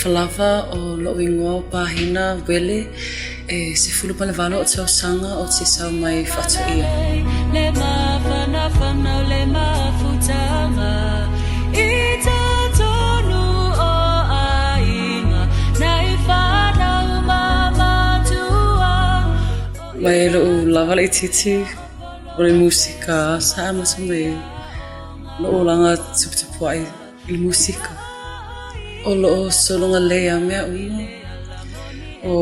falava o lo ingoa Pahina Uele se fulu palevalo o tau sanga o te sau mai whatu ia. Le mawhanawhana le mawhutanga I ta tonu o ainga nai whanau mamatua. Mai lo lava le titi o le musika sa masu mai lo langa tuputupu ai I musika. O lo solonga lea mea uma o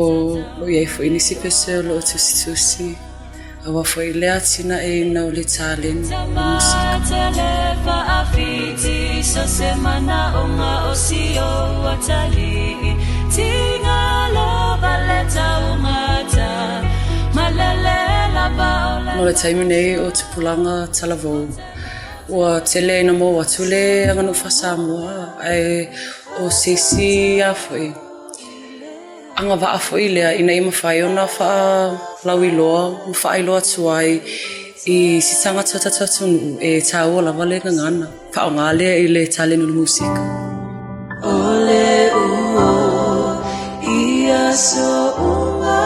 lo iei fo inisi pese o lo tusi awa fo I lea tina e nau le talen o musika telefa afiti so semana onga o sio watali tinga lo baleta umata malalela baola no le taimi nei o tupulanga talavou Wa tele na mo watule angano fa Samoa ai o sisi afoi anga va afoi le ina ima fai ona fa lawi loa u fai loa tuai I sitanga tata tunu e tau la vale ngana fa ngale I le tale no musika ole o ia so uma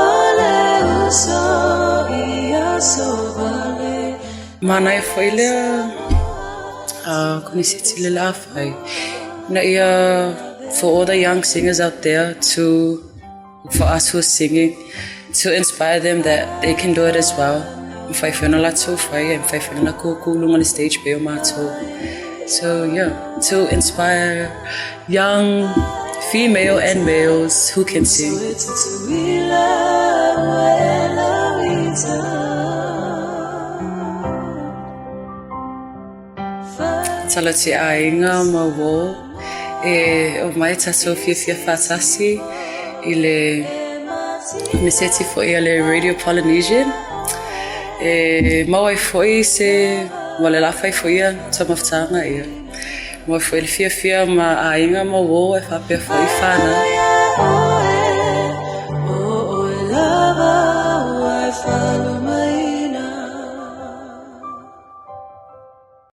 ole so ia so Mana e foi lea kunisiti le la fai na ia for all the young singers out there for us who are singing to inspire them that they can do it as well. Fai fena la tau fai and fai fena ko kulung on the stage pe o mato. So yeah, to inspire young female and males who can sing. Tala te ainga ma wo o mai taso Fiafifa tasi I le neseti fo I le Radio Polynesian mau foi se wale la fai foi tamaftanga ia mau foi le Fiafia ma ainga ma wo e fa pe foi fana o lava o